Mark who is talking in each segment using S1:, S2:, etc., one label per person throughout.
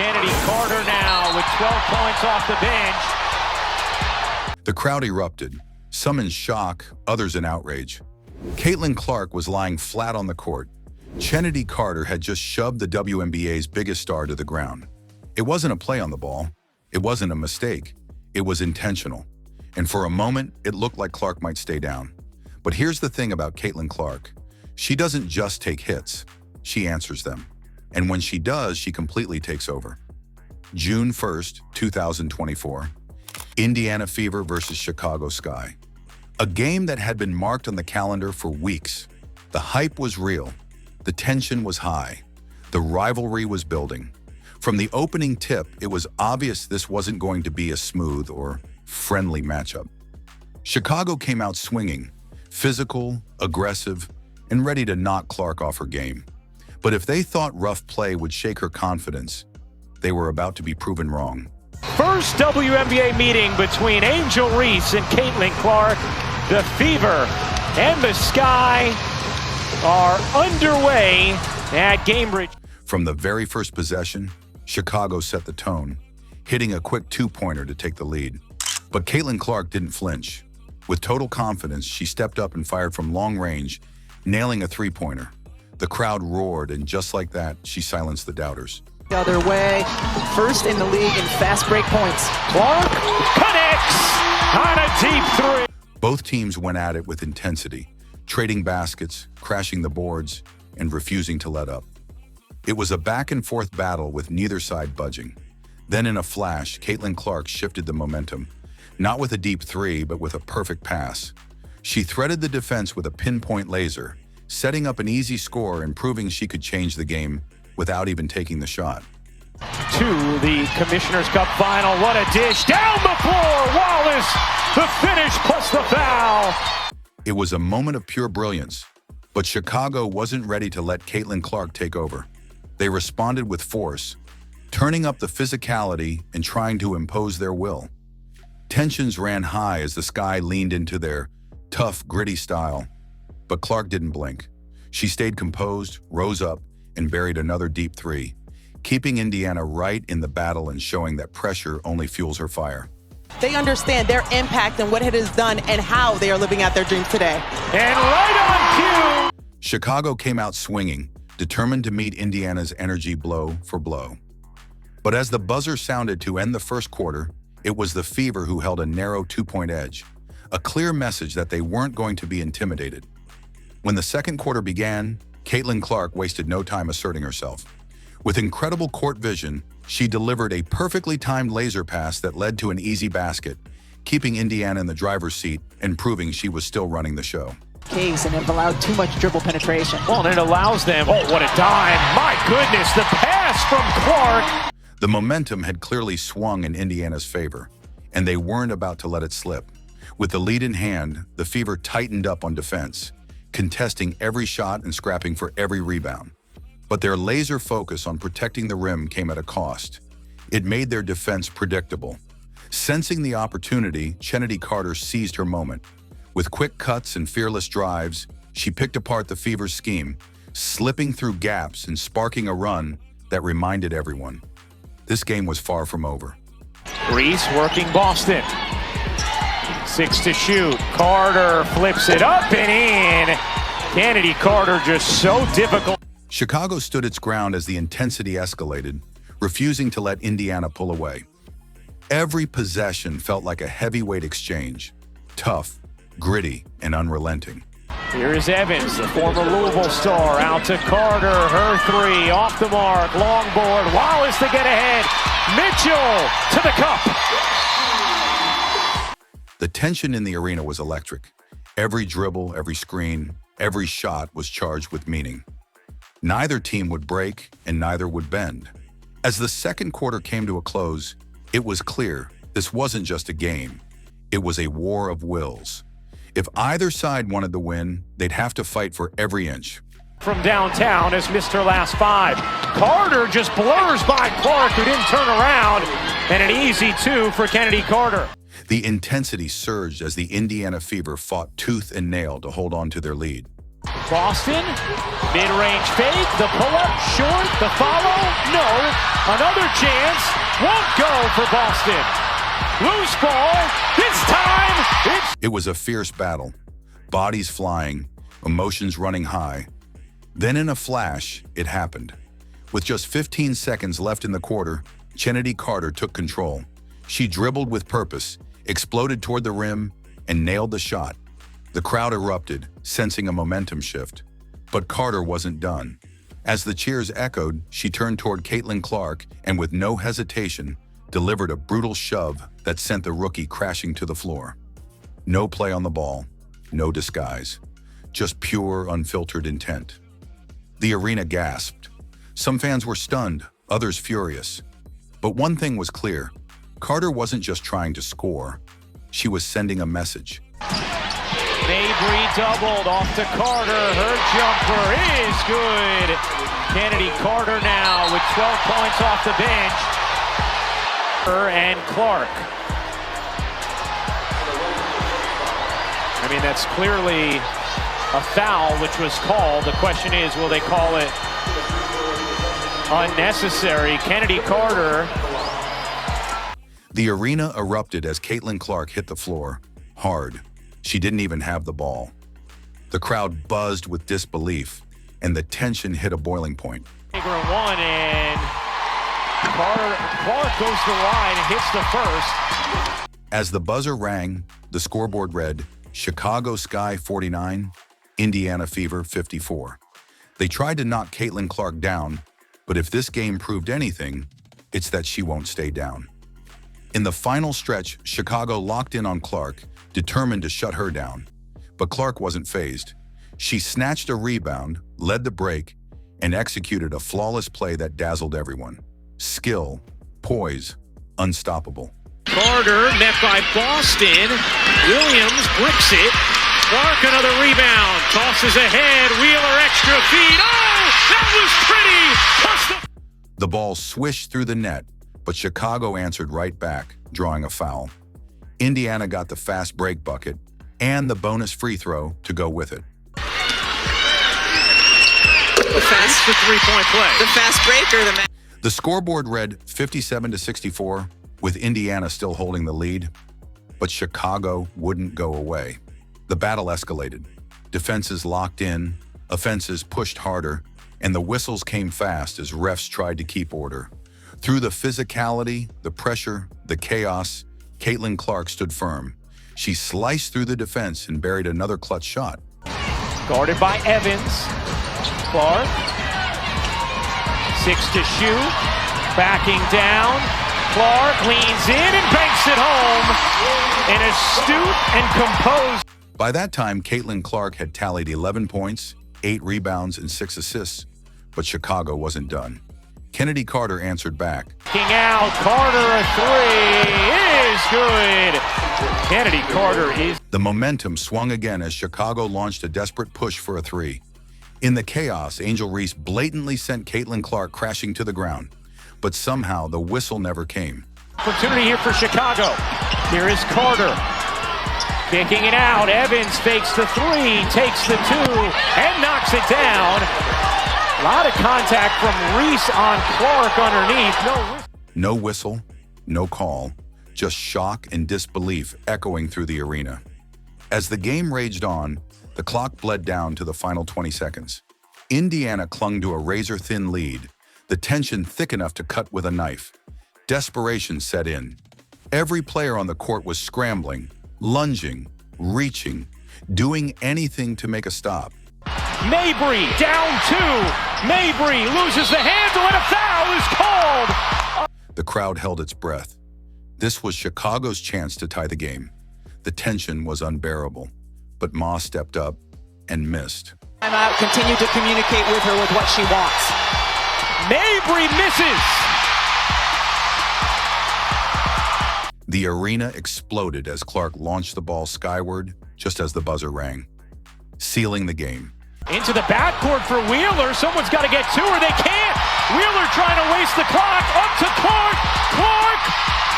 S1: Kennedy Carter now with 12 points off the bench.
S2: The crowd erupted, some in shock, others in outrage. Caitlin Clark was lying flat on the court. Kennedy Carter had just shoved the WNBA's biggest star to the ground. It wasn't a play on the ball. It wasn't a mistake. It was intentional. And for a moment, it looked like Clark might stay down. But here's the thing about Caitlin Clark. She doesn't just take hits. She answers them. And when she does, she completely takes over. June 1st, 2024. Indiana Fever versus Chicago Sky. A game that had been marked on the calendar for weeks. The hype was real. The tension was high. The rivalry was building. From the opening tip, it was obvious this wasn't going to be a smooth or friendly matchup. Chicago came out swinging, physical, aggressive, and ready to knock Clark off her game. But if they thought rough play would shake her confidence, they were about to be proven wrong.
S1: First WNBA meeting between Angel Reese and Caitlin Clark. The Fever and the Sky are underway at Cambridge.
S2: From the very first possession, Chicago set the tone, hitting a quick two-pointer to take the lead. But Caitlin Clark didn't flinch. With total confidence, she stepped up and fired from long range, nailing a three-pointer. The crowd roared, and just like that, she silenced the doubters.
S3: The other way, first in the league in fast break points.
S1: Clark connects on a deep three.
S2: Both teams went at it with intensity, trading baskets, crashing the boards, and refusing to let up. It was a back-and-forth battle with neither side budging. Then in a flash, Caitlin Clark shifted the momentum, not with a deep three, but with a perfect pass. She threaded the defense with a pinpoint laser, setting up an easy score and proving she could change the game without even taking the shot.
S1: To the Commissioner's Cup final. What a dish. Down the floor. Wallace, the finish plus the foul.
S2: It was a moment of pure brilliance, but Chicago wasn't ready to let Caitlin Clark take over. They responded with force, turning up the physicality and trying to impose their will. Tensions ran high as the Sky leaned into their tough, gritty style. But Clark didn't blink. She stayed composed, rose up, and buried another deep three, keeping Indiana right in the battle and showing that pressure only fuels her fire.
S3: They understand their impact and what it has done and how they are living out their dreams today.
S1: And right on cue.
S2: Chicago came out swinging, determined to meet Indiana's energy blow for blow. But as the buzzer sounded to end the first quarter, it was the Fever who held a narrow two-point edge, a clear message that they weren't going to be intimidated. When the second quarter began, Caitlin Clark wasted no time asserting herself. With incredible court vision, she delivered a perfectly timed laser pass that led to an easy basket, keeping Indiana in the driver's seat and proving she was still running the show.
S3: Case and have allowed too much dribble penetration.
S1: Well, and it allows them, oh, what a dime. My goodness, the pass from Clark.
S2: The momentum had clearly swung in Indiana's favor, and they weren't about to let it slip. With the lead in hand, the Fever tightened up on defense, contesting every shot and scrapping for every rebound. But their laser focus on protecting the rim came at a cost. It made their defense predictable. Sensing the opportunity, Kennedy Carter seized her moment. With quick cuts and fearless drives, she picked apart the Fever's scheme, slipping through gaps and sparking a run that reminded everyone. This game was far from over.
S1: Reese working Boston. 6 to shoot. Carter flips it up and in. Kennedy Carter just so difficult.
S2: Chicago stood its ground as the intensity escalated, refusing to let Indiana pull away. Every possession felt like a heavyweight exchange, tough, gritty, and unrelenting.
S1: Here is Evans, the former Louisville star, out to Carter. Her three, off the mark, long board. Wallace to get ahead. Mitchell to the cup.
S2: The tension in the arena was electric. Every dribble, every screen, every shot was charged with meaning. Neither team would break, and neither would bend. As the second quarter came to a close, it was clear this wasn't just a game. It was a war of wills. If either side wanted the win, they'd have to fight for every inch.
S1: From downtown has missed her last 5. Carter just blurs by Clark, who didn't turn around, and an easy 2 for Kennedy Carter.
S2: The intensity surged as the Indiana Fever fought tooth and nail to hold on to their lead.
S1: Boston, mid-range fake, the pull-up, short, the follow, no. Another chance, won't go for Boston. Loose ball, this time,
S2: It was a fierce battle. Bodies flying, emotions running high. Then in a flash, it happened. With just 15 seconds left in the quarter, Kennedy Carter took control. She dribbled with purpose, exploded toward the rim, and nailed the shot. The crowd erupted, sensing a momentum shift. But Carter wasn't done. As the cheers echoed, she turned toward Caitlin Clark and with no hesitation, delivered a brutal shove that sent the rookie crashing to the floor. No play on the ball, no disguise, just pure, unfiltered intent. The arena gasped. Some fans were stunned, others furious. But one thing was clear. Carter wasn't just trying to score. She was sending a message.
S1: Mabry doubled off to Carter. Her jumper is good. Kennedy Carter now with 12 points off the bench. Her and Clark. I mean, that's clearly a foul, which was called. The question is, will they call it unnecessary? Kennedy Carter.
S2: The arena erupted as Caitlin Clark hit the floor, hard. She didn't even have the ball. The crowd buzzed with disbelief, and the tension hit a boiling point.
S1: One, and Clark goes to the line and hits the first.
S2: As the buzzer rang, the scoreboard read, Chicago Sky 49, Indiana Fever 54. They tried to knock Caitlin Clark down, but if this game proved anything, it's that she won't stay down. In the final stretch, Chicago locked in on Clark, determined to shut her down. But Clark wasn't fazed. She snatched a rebound, led the break, and executed a flawless play that dazzled everyone. Skill, poise, unstoppable.
S1: Carter met by Boston. Williams bricks it. Clark another rebound. Tosses ahead. Wheeler extra feed. Oh, that was pretty.
S2: The ball swished through the net, but Chicago answered right back, drawing a foul. Indiana got the fast break bucket and the bonus free throw to go with it.
S1: The three-point play.
S3: The fast break or the...
S2: The scoreboard read 57-64, with Indiana still holding the lead, but Chicago wouldn't go away. The battle escalated. Defenses locked in, offenses pushed harder, and the whistles came fast as refs tried to keep order. Through the physicality, the pressure, the chaos, Caitlin Clark stood firm. She sliced through the defense and buried another clutch shot.
S1: Guarded by Evans. Clark. 6 to shoot. Backing down. Clark leans in and banks it home. An astute and composed.
S2: By that time, Caitlin Clark had tallied 11 points, 8 rebounds, and 6 assists. But Chicago wasn't done. Kennedy Carter answered back.
S1: Kicking out, Carter a three is good. Kennedy Carter is...
S2: The momentum swung again as Chicago launched a desperate push for a three. In the chaos, Angel Reese blatantly sent Caitlin Clark crashing to the ground. But somehow, the whistle never came.
S1: Opportunity here for Chicago. Here is Carter. Kicking it out. Evans fakes the three, takes the two, and knocks it down. A lot of contact from Reese on Clark underneath.
S2: No whistle, no call, just shock and disbelief echoing through the arena. As the game raged on, the clock bled down to the final 20 seconds. Indiana clung to a razor-thin lead, the tension thick enough to cut with a knife. Desperation set in. Every player on the court was scrambling, lunging, reaching, doing anything to make a stop.
S1: Mabry down 2. Mabry loses the handle and a foul is called.
S2: The crowd held its breath. This was Chicago's chance to tie the game. The tension was unbearable, but Ma stepped up and missed.
S3: Timeout, continue to communicate with her with what she wants.
S1: Mabry misses.
S2: The arena exploded as Clark launched the ball skyward just as the buzzer rang, sealing the game.
S1: Into the backcourt for Wheeler. Someone's got to get to her. They can't. Wheeler trying to waste the clock. Up to Clark. Clark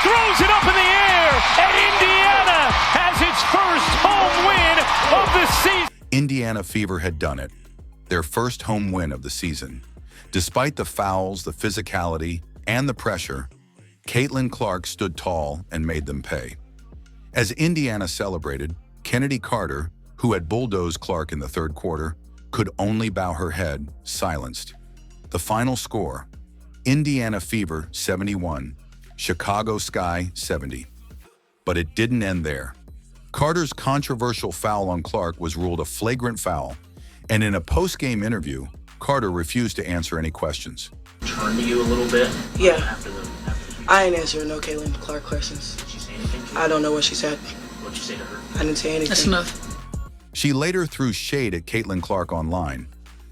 S1: throws it up in the air. And Indiana has its first home win of the season.
S2: Indiana Fever had done it, their first home win of the season. Despite the fouls, the physicality, and the pressure, Caitlin Clark stood tall and made them pay. As Indiana celebrated, Kennedy Carter, who had bulldozed Clark in the third quarter, could only bow her head, silenced. The final score, Indiana Fever 71, Chicago Sky 70. But it didn't end there. Carter's controversial foul on Clark was ruled a flagrant foul, and in a post-game interview, Carter refused to answer any questions.
S4: Turn to you a little bit?
S5: Yeah.
S4: After the
S5: I ain't answering no Caitlin Clark questions.
S4: Did she say anything to you?
S5: I don't know what she said.
S4: What'd you say to her?
S5: I didn't say anything.
S6: That's enough.
S2: She later threw shade at Caitlin Clark online,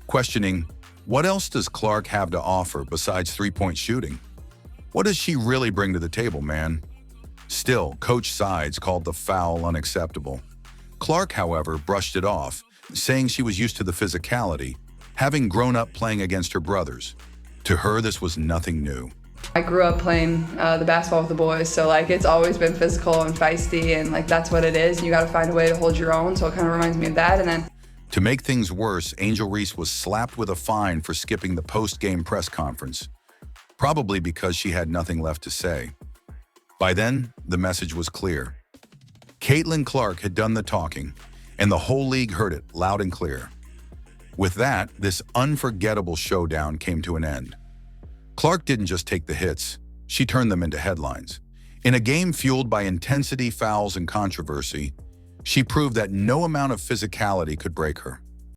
S2: questioning, what else does Clark have to offer besides three-point shooting? What does she really bring to the table, man? Still, Coach Sides called the foul unacceptable. Clark, however, brushed it off, saying she was used to the physicality, having grown up playing against her brothers. To her, this was nothing new.
S7: I grew up playing the basketball with the boys, so like it's always been physical and feisty, and like that's what it is. And you got to find a way to hold your own. So it kind of reminds me of that. And then
S2: to make things worse, Angel Reese was slapped with a fine for skipping the post-game press conference, probably because she had nothing left to say. By then, the message was clear. Caitlin Clark had done the talking, and the whole league heard it loud and clear. With that, this unforgettable showdown came to an end. Clark didn't just take the hits, she turned them into headlines. In a game fueled by intensity, fouls, and controversy, she proved that no amount of physicality could break her.